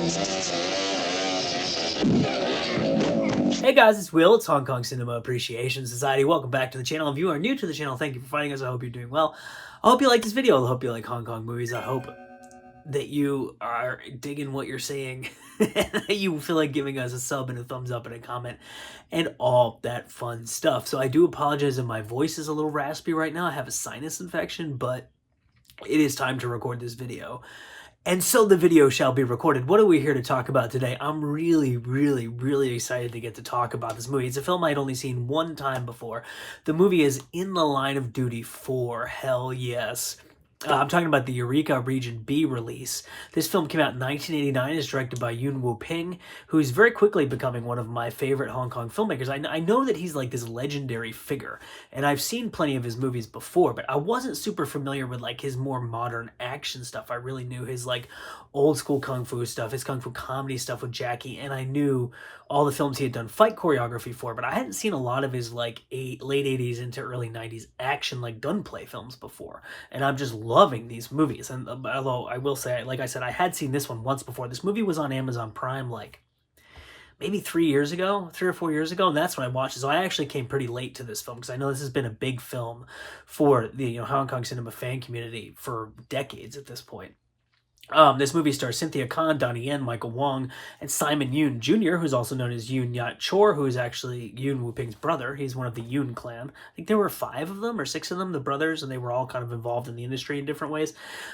Hey guys, it's Will. It's Hong Kong Cinema Appreciation Society. Welcome back to the channel. If you are new to the channel, thank you for finding us. I hope you're doing well. I hope you like this video. I hope you like Hong Kong movies. I hope that you are digging what you're seeing. You feel like giving us a sub and a thumbs up and a comment and all that fun stuff. So I do apologize if my voice is a little raspy right now. I have a sinus infection, but it is time to record this video. And so the video shall be recorded. What are we here to talk about today? I'm really excited to get to talk about this movie. It's a film I'd only seen one time before. The movie is In the Line of Duty 4. Hell yes. I'm talking about the Eureka Region B release. This film came out in 1989. It's directed by Yuen Woo-ping, who's very quickly becoming one of my favorite Hong Kong filmmakers. I know that he's like this legendary figure, and I've seen plenty of his movies before, but I wasn't super familiar with like his more modern action stuff. I really knew his like old school kung fu stuff, his kung fu comedy stuff with Jackie, and I knew all the films he had done fight choreography for, but I hadn't seen a lot of his like late 80s into early 90s action like gunplay films before, and I'm just loving these movies. And although I will say, like I said, I had seen this one once before. This movie was on Amazon Prime like maybe 3 or 4 years ago, and that's when I watched it. So I actually came pretty late to this film because I know this has been a big film for the Hong Kong cinema fan community for decades at this point. This movie stars Cynthia Khan, Donnie Yen, Michael Wong, and Simon Yoon Jr., who's also known as Yoon Yat Chor, who is actually Yuen Woo-ping's brother. He's one of the Yoon clan. I think there were 5 of them or 6 of them, the brothers, and they were all kind of involved in the industry in different ways.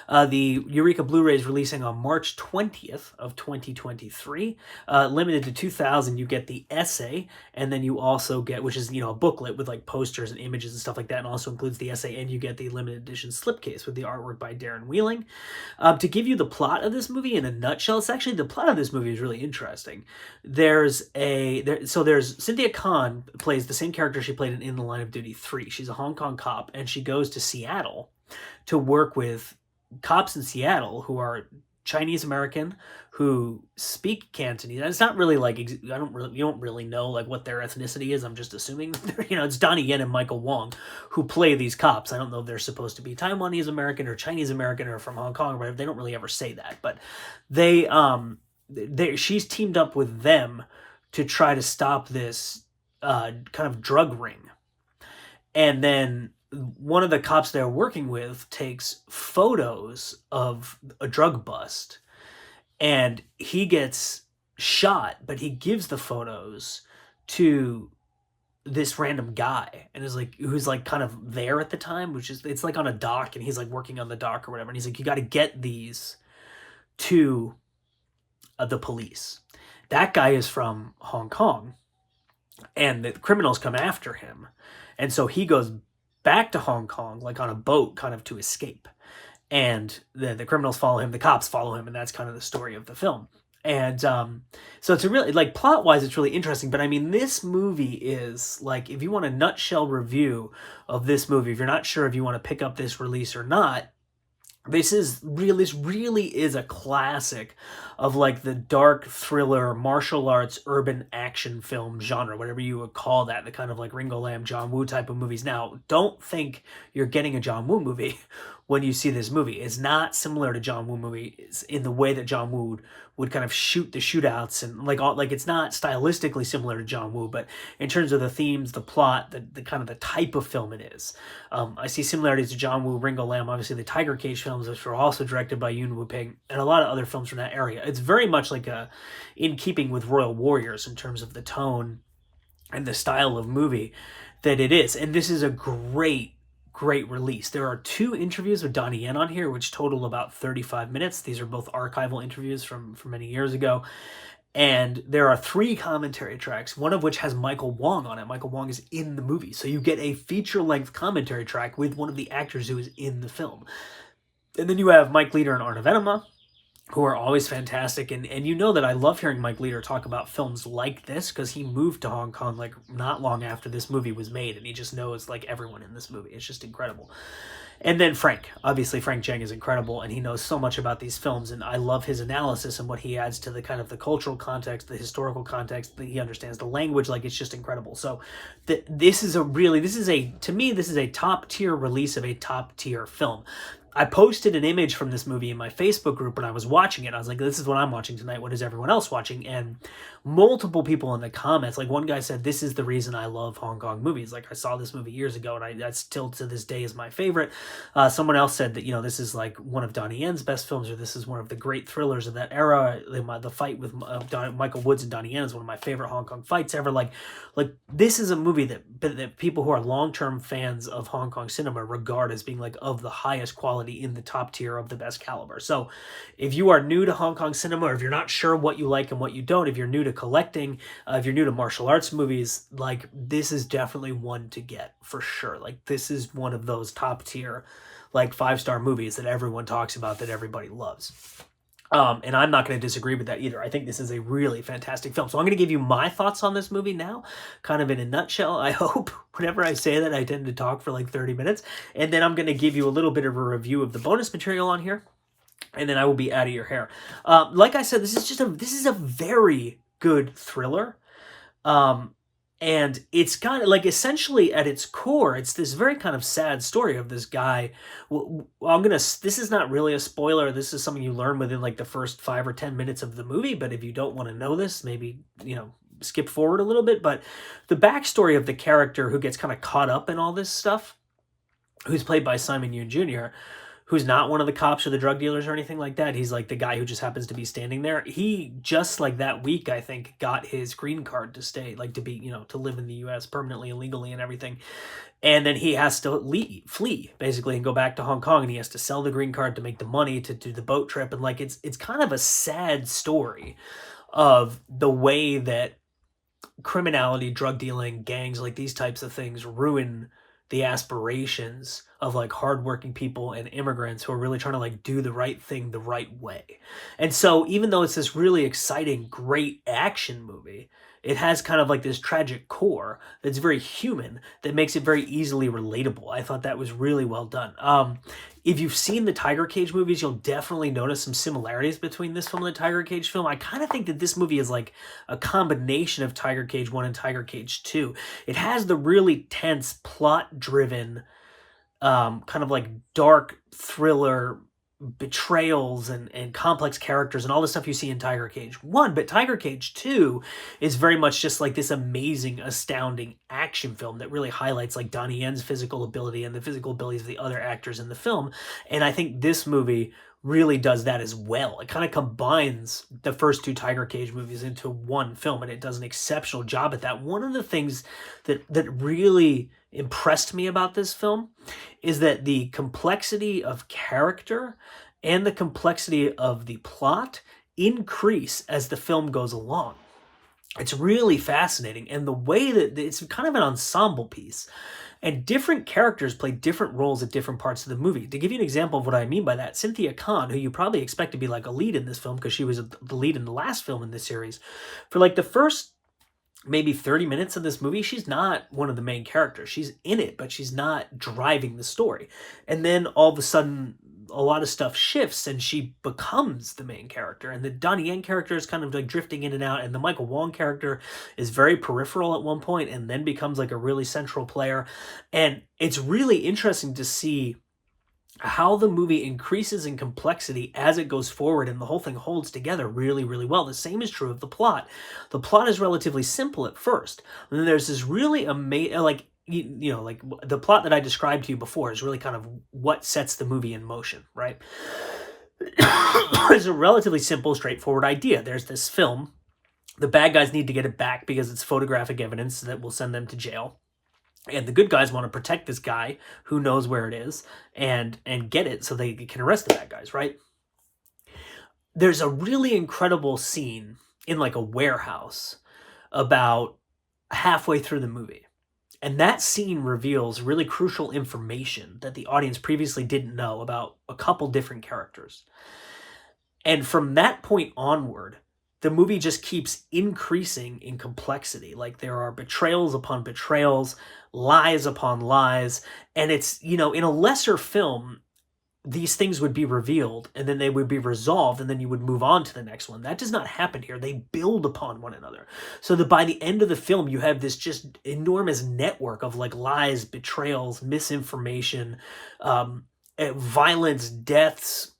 The Eureka Blu-ray is releasing on March 20th of 2023. Limited to 2,000, you get the essay, and then you also get, which is, a booklet with like posters and images and stuff like that, and also includes the essay, and you get the limited edition slipcase with the artwork by Darren Wheeling. To give you the plot of this movie in a nutshell, the plot of this movie is really interesting. There's Cynthia Khan plays the same character she played in the Line of Duty 3. She's a Hong Kong cop, and she goes to Seattle to work with cops in Seattle who are Chinese American who speak Cantonese. And it's not really like you don't really know like what their ethnicity is. I'm just assuming it's Donnie Yen and Michael Wong who play these cops. I don't know if they're supposed to be Taiwanese American or Chinese American or from Hong Kong or whatever. They don't really ever say that, but she's teamed up with them to try to stop this kind of drug ring. And then one of the cops they're working with takes photos of a drug bust, and he gets shot, but he gives the photos to this random guy, and who's like kind of there at the time, it's like on a dock, and he's like working on the dock or whatever, and he's like, you got to get these to the police. That guy is from Hong Kong, and the criminals come after him, and so he goes back to Hong Kong, like on a boat, kind of to escape. And the criminals follow him, the cops follow him, and that's kind of the story of the film. And so it's a really, like, plot-wise, it's really interesting. But I mean, this movie is, like, if you want a nutshell review of this movie, if you're not sure if you want to pick up this release or not, this really is a classic of like the dark thriller, martial arts, urban action film genre, whatever you would call that, the kind of like Ringo Lam, John Woo type of movies. Now, don't think you're getting a John Woo movie when you see this movie. It's not similar to John Woo movies in the way that John Woo would kind of shoot the shootouts, and like it's not stylistically similar to John Woo, but in terms of the themes, the plot, the kind of the type of film it is. I see similarities to John Woo, Ringo Lam, obviously the Tiger Cage films, which were also directed by Yuen Woo-ping, and a lot of other films from that area. It's very much like in keeping with Royal Warriors in terms of the tone and the style of movie that it is. And this is a great release. There are 2 interviews with Donnie Yen on here, which total about 35 minutes. These are both archival interviews from many years ago. And there are 3 commentary tracks, one of which has Michael Wong on it. Michael Wong is in the movie. So you get a feature-length commentary track with one of the actors who is in the film. And then you have Mike Leader and Arnav Enema, who are always fantastic. And you know that I love hearing Mike Leader talk about films like this, because he moved to Hong Kong like not long after this movie was made, and he just knows like everyone in this movie. It's just incredible. And then Frank Cheng is incredible, and he knows so much about these films, and I love his analysis and what he adds to the kind of the cultural context, the historical context, that he understands the language. Like, it's just incredible. So this is a top tier release of a top tier film. I posted an image from this movie in my Facebook group when I was watching it. I was like, this is what I'm watching tonight. What is everyone else watching? And multiple people in the comments, like one guy said, this is the reason I love Hong Kong movies. Like, I saw this movie years ago, and that's still to this day is my favorite. Someone else said that, you know, this is like one of Donnie Yen's best films, or this is one of the great thrillers of that era. The fight with Michael Woods and Donnie Yen is one of my favorite Hong Kong fights ever. Like this is a movie that people who are long-term fans of Hong Kong cinema regard as being like of the highest quality, in the top tier of the best caliber. So if you are new to Hong Kong cinema, or if you're not sure what you like and what you don't, if you're new to collecting, if you're new to martial arts movies, like this is definitely one to get for sure. Like this is one of those top tier, like 5-star movies that everyone talks about, that everybody loves. And I'm not going to disagree with that either. I think this is a really fantastic film. So I'm going to give you my thoughts on this movie now, kind of in a nutshell, I hope. Whenever I say that, I tend to talk for like 30 minutes. And then I'm going to give you a little bit of a review of the bonus material on here. And then I will be out of your hair. Like I said, this is a very good thriller. And it's kind of like, essentially at its core, it's this very kind of sad story of this guy. This is not really a spoiler. This is something you learn within like the first 5 or 10 minutes of the movie. But if you don't want to know this, maybe, you know, skip forward a little bit. But the backstory of the character who gets kind of caught up in all this stuff, who's played by Simon Yeun Jr., who's not one of the cops or the drug dealers or anything like that. He's like the guy who just happens to be standing there. He just like that week, I think, got his green card to stay, like to be, you know, to live in the U.S. permanently and legally and everything. And then he has to flee basically and go back to Hong Kong, and he has to sell the green card to make the money to do the boat trip. And like, it's kind of a sad story of the way that criminality, drug dealing, gangs, like these types of things ruin the aspirations of like hardworking people and immigrants who are really trying to like do the right thing the right way. And so even though it's this really exciting, great action movie, it has kind of like this tragic core that's very human, that makes it very easily relatable. I thought that was really well done. If you've seen the Tiger Cage movies, you'll definitely notice some similarities between this film and the Tiger Cage film. I kind of think that this movie is like a combination of Tiger Cage 1 and Tiger Cage 2. It has the really tense, plot-driven, kind of like dark thriller betrayals and complex characters and all the stuff you see in Tiger Cage 1, but Tiger Cage 2 is very much just like this amazing, astounding action film that really highlights like Donnie Yen's physical ability and the physical abilities of the other actors in the film. And I think this movie really does that as well. It kind of combines the first 2 Tiger Cage movies into one film, and it does an exceptional job at that. One of the things that really impressed me about this film is that the complexity of character and the complexity of the plot increase as the film goes along. It's really fascinating, and the way that it's kind of an ensemble piece, and different characters play different roles at different parts of the movie. To give you an example of what I mean by that, Cynthia Khan, who you probably expect to be like a lead in this film because she was the lead in the last film in this series, for like the first maybe 30 minutes of this movie, she's not one of the main characters. She's in it, but she's not driving the story. And then all of a sudden, a lot of stuff shifts and she becomes the main character. And the Donnie Yen character is kind of like drifting in and out. And the Michael Wong character is very peripheral at one point and then becomes like a really central player. And it's really interesting to see how the movie increases in complexity as it goes forward, and the whole thing holds together really, really well. The same is true of the plot. The plot is relatively simple at first, and then there's this really amazing, like, you know, like the plot that I described to you before is really kind of what sets the movie in motion, right? It's a relatively simple, straightforward idea. There's this film. The bad guys need to get it back because it's photographic evidence that will send them to jail. And the good guys want to protect this guy who knows where it is and get it so they can arrest the bad guys, right? There's a really incredible scene in like a warehouse about halfway through the movie. And that scene reveals really crucial information that the audience previously didn't know about a couple different characters. And from that point onward, the movie just keeps increasing in complexity. Like there are betrayals upon betrayals, lies upon lies. And it's, you know, in a lesser film, these things would be revealed and then they would be resolved and then you would move on to the next one. That does not happen here. They build upon one another. So that by the end of the film, you have this just enormous network of like lies, betrayals, misinformation, violence, deaths,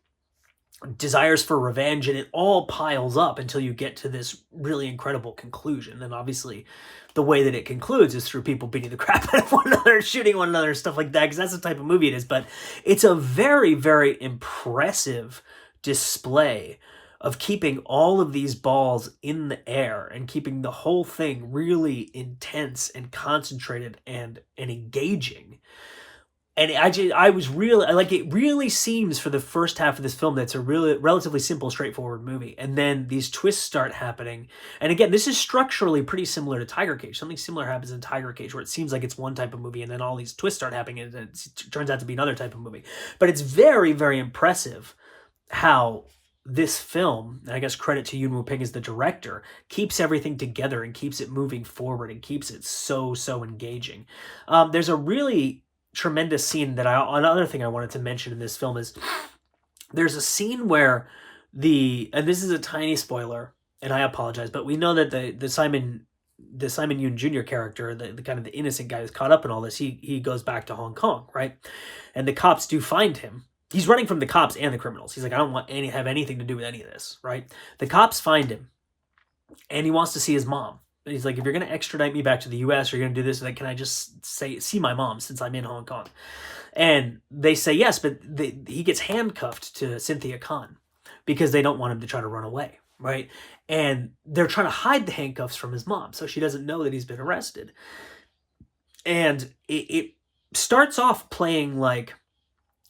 desires for revenge, and it all piles up until you get to this really incredible conclusion. And obviously the way that it concludes is through people beating the crap out of one another, shooting one another, stuff like that, because that's the type of movie it is. But it's a very, very impressive display of keeping all of these balls in the air and keeping the whole thing really intense and concentrated and engaging. And I was really, like, it really seems for the first half of this film that's a really relatively simple, straightforward movie. And then these twists start happening. And again, this is structurally pretty similar to Tiger Cage. Something similar happens in Tiger Cage where it seems like it's one type of movie and then all these twists start happening and it turns out to be another type of movie. But it's very, very impressive how this film, and I guess credit to Yoon Woo Ping as the director, keeps everything together and keeps it moving forward and keeps it so engaging. There's a really tremendous scene that another thing I wanted to mention in this film is there's a scene where and this is a tiny spoiler and I apologize, but we know that the Simon Yoon Jr. character, the kind of the innocent guy who's caught up in all this, he goes back to Hong Kong, right? And the cops do find him. He's running from the cops and the criminals. He's like, I don't want have anything to do with any of this, right? The cops find him and he wants to see his mom. And he's like, if you're going to extradite me back to the U.S. or you're going to do this, like, can I just see my mom since I'm in Hong Kong? And they say yes, but he gets handcuffed to Cynthia Khan because they don't want him to try to run away, right? And they're trying to hide the handcuffs from his mom so she doesn't know that he's been arrested. And it starts off playing like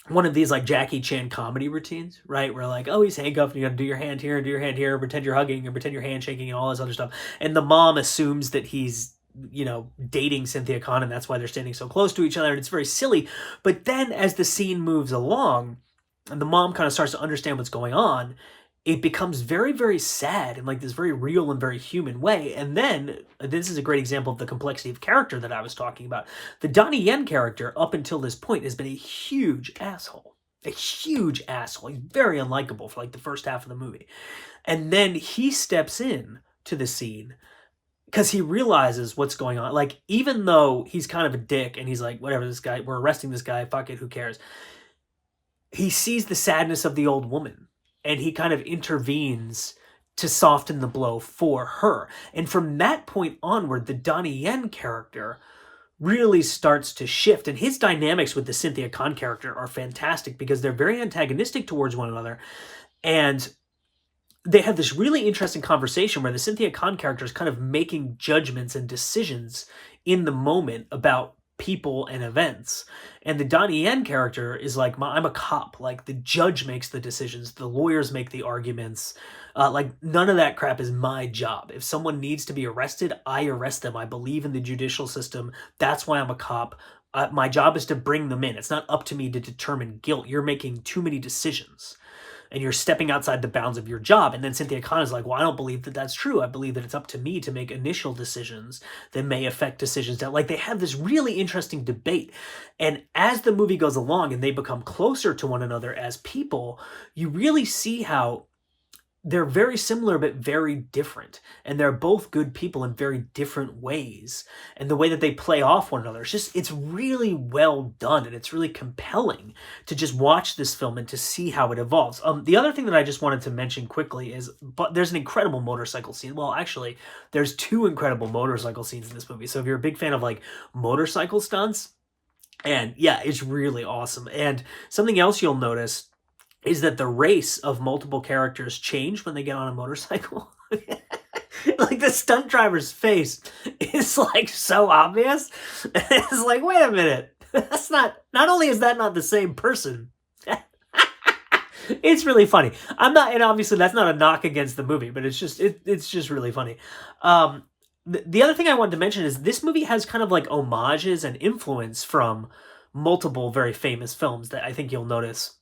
one of these like Jackie Chan comedy routines, right? Where like, oh, he's handcuffed, and you gotta do your hand here and do your hand here, pretend you're hugging and pretend you're handshaking and all this other stuff. And the mom assumes that he's, dating Cynthia Khan and that's why they're standing so close to each other. And it's very silly. But then as the scene moves along and the mom kind of starts to understand what's going on, it becomes very, very sad in like this very real and very human way. And then, this is a great example of the complexity of character that I was talking about. The Donnie Yen character, up until this point, has been a huge asshole. A huge asshole. He's very unlikable for like the first half of the movie. And then he steps in to the scene because he realizes what's going on. Like, even though he's kind of a dick and he's like, whatever, this guy, we're arresting this guy, fuck it, who cares? He sees the sadness of the old woman. And he kind of intervenes to soften the blow for her. And from that point onward, the Donnie Yen character really starts to shift. And his dynamics with the Cynthia Khan character are fantastic because they're very antagonistic towards one another. And they have this really interesting conversation where the Cynthia Khan character is kind of making judgments and decisions in the moment about people and events. And the Donnie Yen character is like, I'm a cop. Like, the judge makes the decisions. The lawyers make the arguments. Like, none of that crap is my job. If someone needs to be arrested, I arrest them. I believe in the judicial system. That's why I'm a cop. My job is to bring them in. It's not up to me to determine guilt. You're making too many decisions. And you're stepping outside the bounds of your job. And then Cynthia Khan is like, well, I don't believe that that's true. I believe that it's up to me to make initial decisions that may affect decisions that, like, they have this really interesting debate. And as the movie goes along and they become closer to one another as people, you really see how they're very similar but very different. And they're both good people in very different ways. And the way that they play off one another, it's really well done. And it's really compelling to just watch this film and to see how it evolves. The other thing that I just wanted to mention quickly is, but there's an incredible motorcycle scene. Well, actually, there's two incredible motorcycle scenes in this movie. So if you're a big fan of like motorcycle stunts, and yeah, it's really awesome. And something else you'll notice is that the race of multiple characters change when they get on a motorcycle. Like, the stunt driver's face is like so obvious. It's like, wait a minute. Not only is that not the same person, it's really funny. And obviously that's not a knock against the movie, but it's just really funny. The other thing I wanted to mention is this movie has kind of like homages and influence from multiple very famous films that I think you'll notice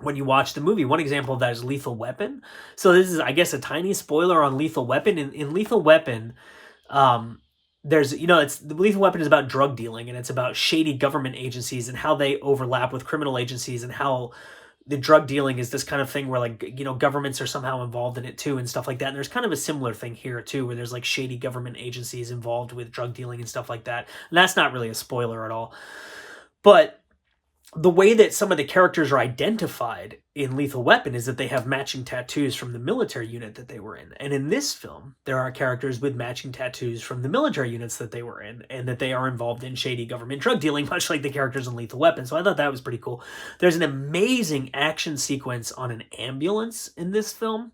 when you watch the movie. One example of that is Lethal Weapon. So this is, I guess, a tiny spoiler on Lethal Weapon. In Lethal Weapon, there's, Lethal Weapon is about drug dealing, and it's about shady government agencies and how they overlap with criminal agencies, and how the drug dealing is this kind of thing where, like, governments are somehow involved in it too and stuff like that. And there's kind of a similar thing here too, where there's like shady government agencies involved with drug dealing and stuff like that. And that's not really a spoiler at all. But the way that some of the characters are identified in Lethal Weapon is that they have matching tattoos from the military unit that they were in. And in this film, there are characters with matching tattoos from the military units that they were in, and that they are involved in shady government drug dealing, much like the characters in Lethal Weapon. So I thought that was pretty cool. There's an amazing action sequence on an ambulance in this film.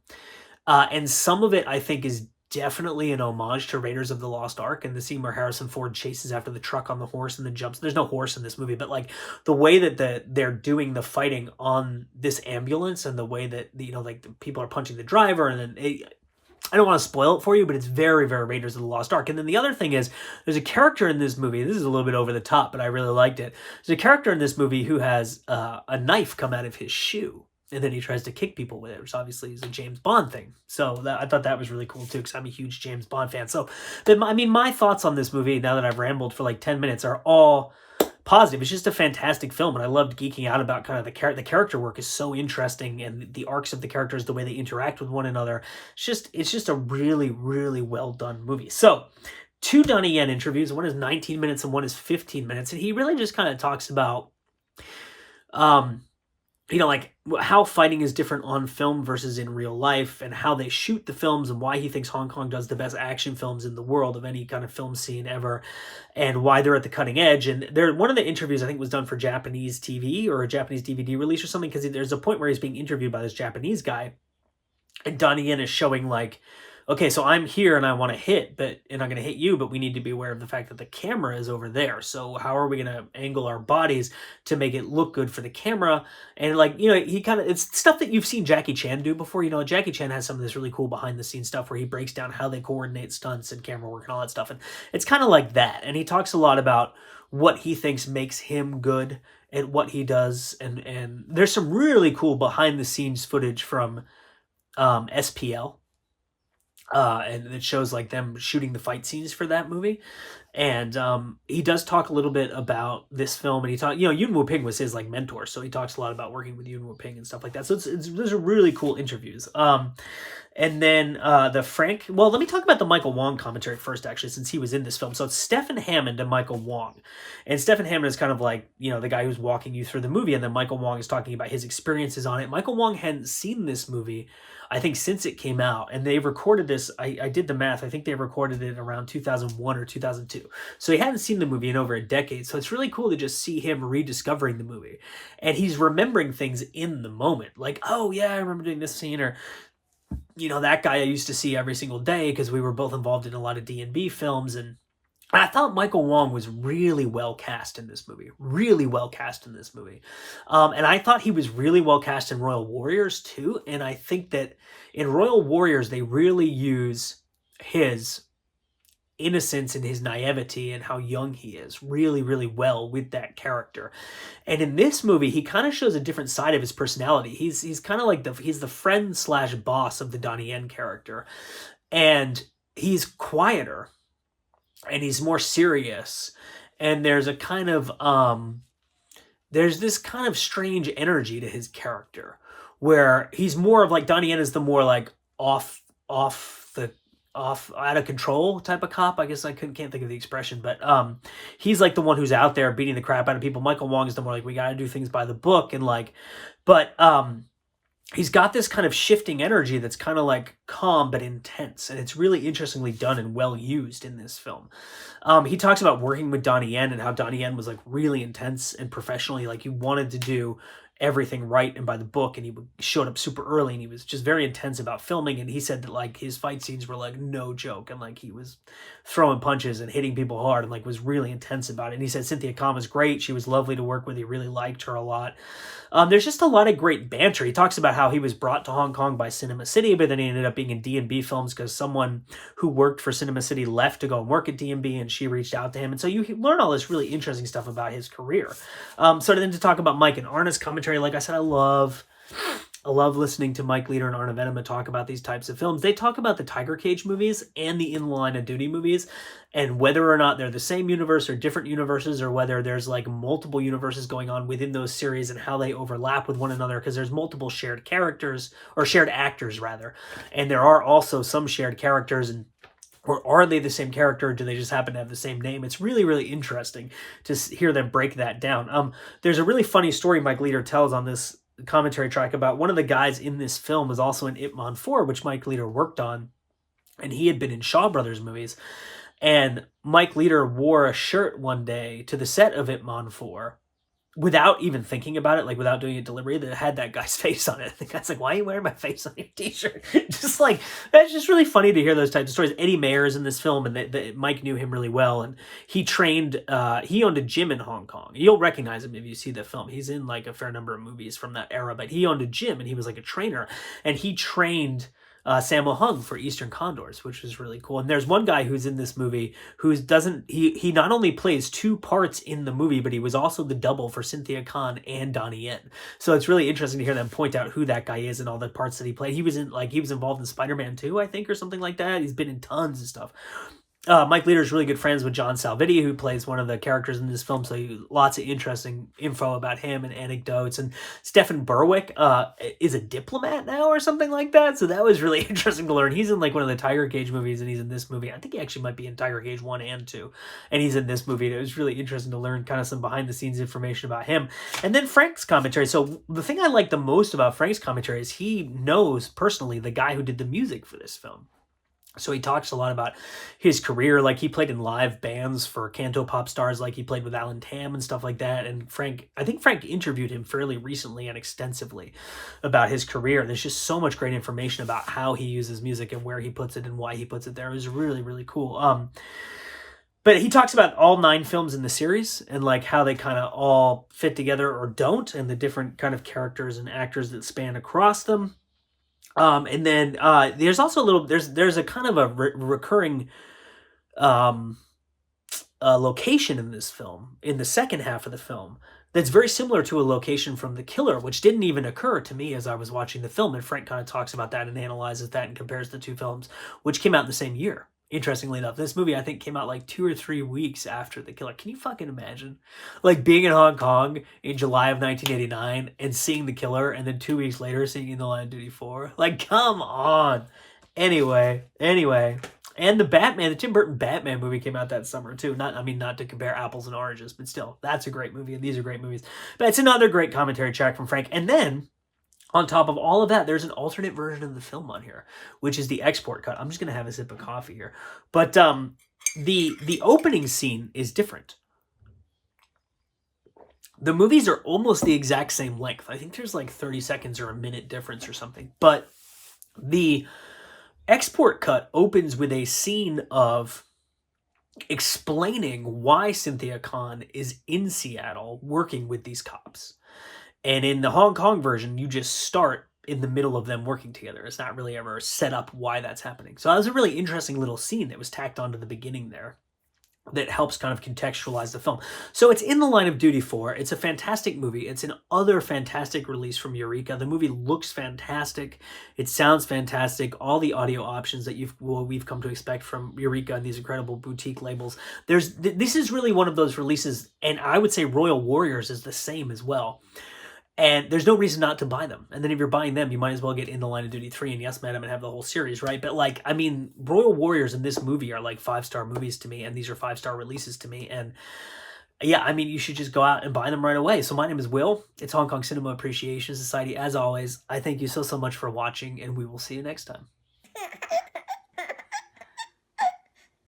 And some of it, I think, is definitely an homage to Raiders of the Lost Ark, and the scene where Harrison Ford chases after the truck on the horse and then jumps. There's no horse in this movie, but like the way that they're doing the fighting on this ambulance, and the way that, you know, like the people are punching the driver, and then I don't want to spoil it for you, but it's very, very Raiders of the Lost Ark. And then the other thing is, there's a character in this movie, this is a little bit over the top, but I really liked it. There's a character in this movie who has a knife come out of his shoe. And then he tries to kick people with it, which obviously is a James Bond thing. So I thought that was really cool too, because I'm a huge James Bond fan. So, but I mean, my thoughts on this movie, now that I've rambled for like 10 minutes, are all positive. It's just a fantastic film, and I loved geeking out about kind of the character work is so interesting, and the arcs of the characters, the way they interact with one another. It's just a really, really well done movie. So, 2 Donnie Yen interviews. One is 19 minutes and one is 15 minutes, and he really just kind of talks about, you know, like how fighting is different on film versus in real life, and how they shoot the films, and why he thinks Hong Kong does the best action films in the world of any kind of film scene ever, and why they're at the cutting edge. And one of the interviews, I think, was done for Japanese TV or a Japanese DVD release or something, because there's a point where he's being interviewed by this Japanese guy, and Donnie Yen is showing like, okay, so I'm here and I want to hit, and I'm going to hit you, but we need to be aware of the fact that the camera is over there. So how are we going to angle our bodies to make it look good for the camera? And like, you know, it's stuff that you've seen Jackie Chan do before. You know, Jackie Chan has some of this really cool behind the scenes stuff where he breaks down how they coordinate stunts and camera work and all that stuff. And it's kind of like that. And he talks a lot about what he thinks makes him good at what he does. And there's some really cool behind the scenes footage from SPL. And it shows like them shooting the fight scenes for that movie. And he does talk a little bit about this film, and you know, Yuen Woo-ping was his like mentor, so he talks a lot about working with Yuen Woo-ping and stuff like that. So those are really cool interviews. And then well, let me talk about the Michael Wong commentary first, actually, since he was in this film. So it's Stephen Hammond and Michael Wong. And Stephen Hammond is kind of like, you know, the guy who's walking you through the movie, and then Michael Wong is talking about his experiences on it. Michael Wong hadn't seen this movie, I think, since it came out, and they recorded this, I did the math, I think they recorded it around 2001 or 2002. So he hadn't seen the movie in over a decade, so it's really cool to just see him rediscovering the movie. And he's remembering things in the moment, like, oh yeah, I remember doing this scene, or, you know, that guy I used to see every single day because we were both involved in a lot of D&B films. And I thought Michael Wong was really well cast in this movie. Really well cast in this movie. And I thought he was really well cast in Royal Warriors too. And I think that in Royal Warriors, they really use his innocence and his naivety and how young he is really, really well with that character. And in this movie, he kind of shows a different side of his personality. He's kind of like he's the friend slash boss of the Donnie Yen character. And he's quieter, and he's more serious, and there's a kind of there's this kind of strange energy to his character, where he's more of like, Donnie Yen is the more like out of control type of cop. I guess I can't think of the expression, but he's like the one who's out there beating the crap out of people. Michael Wong is the more like, we got to do things by the book, and like, but he's got this kind of shifting energy that's kind of like calm but intense, and it's really interestingly done and well used in this film. He talks about working with Donnie Yen and how Donnie Yen was like really intense and professionally, like he wanted to do everything right and by the book, and he showed up super early, and he was just very intense about filming. And he said that like his fight scenes were like no joke, and like he was throwing punches and hitting people hard, and like was really intense about it. And he said Cynthia was great, she was lovely to work with, he really liked her a lot. There's just a lot of great banter. He talks about how he was brought to Hong Kong by Cinema City, but then he ended up being in D&B films because someone who worked for Cinema City left to go and work at D&B, and she reached out to him. And so you learn all this really interesting stuff about his career. So then to talk about Mike and Arna's commentary, like I said, I love listening to Mike Leader and Arna Venema talk about these types of films. They talk about the Tiger Cage movies and the In Line of Duty movies, and whether or not they're the same universe or different universes, or whether there's like multiple universes going on within those series and how they overlap with one another, because there's multiple shared characters, or shared actors rather, and there are also some shared characters. And Or are they the same character? Or do they just happen to have the same name? It's really, really interesting to hear them break that down. There's a really funny story Mike Leader tells on this commentary track about one of the guys in this film was also in Ip Man 4, which Mike Leader worked on, and he had been in Shaw Brothers movies. And Mike Leader wore a shirt one day to the set of Ip Man 4 without even thinking about it, like without doing it deliberately, that had that guy's face on it. The guy's like, why are you wearing my face on your t-shirt? Just like, that's just really funny to hear those types of stories. Eddie Mayer's in this film, and Mike knew him really well, and he trained, he owned a gym in Hong Kong. You'll recognize him if you see the film. He's in like a fair number of movies from that era, but he owned a gym, and he was like a trainer, and he trained Sammo Hung for Eastern Condors, which was really cool. And there's one guy who's in this movie who doesn't, he not only plays two parts in the movie, but he was also the double for Cynthia Khan and Donnie Yen. So it's really interesting to hear them point out who that guy is and all the parts that he played. He was involved in Spider-Man 2, I think, or something like that. He's been in tons of stuff. Mike Leader is really good friends with John Salvitti, who plays one of the characters in this film, so lots of interesting info about him and anecdotes. And Stephen Berwick is a diplomat now or something like that, so that was really interesting to learn. He's in like one of the Tiger Cage movies, and he's in this movie. I think he actually might be in Tiger Cage 1 and 2, and he's in this movie. And it was really interesting to learn kind of some behind-the-scenes information about him. And then Frank's commentary. So the thing I like the most about Frank's commentary is he knows personally the guy who did the music for this film. So he talks a lot about his career, like he played in live bands for Canto Pop stars, like he played with Alan Tam and stuff like that. And I think Frank interviewed him fairly recently and extensively about his career. There's just so much great information about how he uses music and where he puts it and why he puts it there. It was really, really cool. But he talks about all 9 films in the series and like how they kind of all fit together or don't, and the different kind of characters and actors that span across them. And then there's also there's a kind of a recurring location in this film, in the second half of the film, that's very similar to a location from The Killer, which didn't even occur to me as I was watching the film. And Frank kind of talks about that and analyzes that and compares the two films, which came out in the same year. Interestingly enough, this movie, I think, came out like 2 or 3 weeks after The Killer. Can you fucking imagine? Like being in Hong Kong in July of 1989 and seeing The Killer, and then 2 weeks later seeing In the Line of Duty 4. Like, come on. Anyway. And the Tim Burton Batman movie came out that summer too. Not to compare apples and oranges, but still, that's a great movie, and these are great movies. But it's another great commentary track from Frank. And then, on top of all of that, there's an alternate version of the film on here, which is the export cut. I'm just going to have a sip of coffee here. But the opening scene is different. The movies are almost the exact same length. I think there's like 30 seconds or a minute difference or something. But the export cut opens with a scene of explaining why Cynthia Khan is in Seattle working with these cops. And in the Hong Kong version, you just start in the middle of them working together. It's not really ever set up why that's happening. So that was a really interesting little scene that was tacked onto the beginning there that helps kind of contextualize the film. So it's In the Line of Duty 4. It's a fantastic movie. It's another fantastic release from Eureka. The movie looks fantastic. It sounds fantastic. All the audio options that we've come to expect from Eureka and these incredible boutique labels. This is really one of those releases, and I would say Royal Warriors is the same as well. And there's no reason not to buy them. And then if you're buying them, you might as well get In the Line of Duty 3 and Yes Madam and have the whole series, right? But like, I mean, Royal Warriors in this movie are like 5-star movies to me, and these are 5-star releases to me. And yeah, I mean, you should just go out and buy them right away. So my name is Will. It's Hong Kong Cinema Appreciation Society. As always, I thank you so much for watching, and we will see you next time.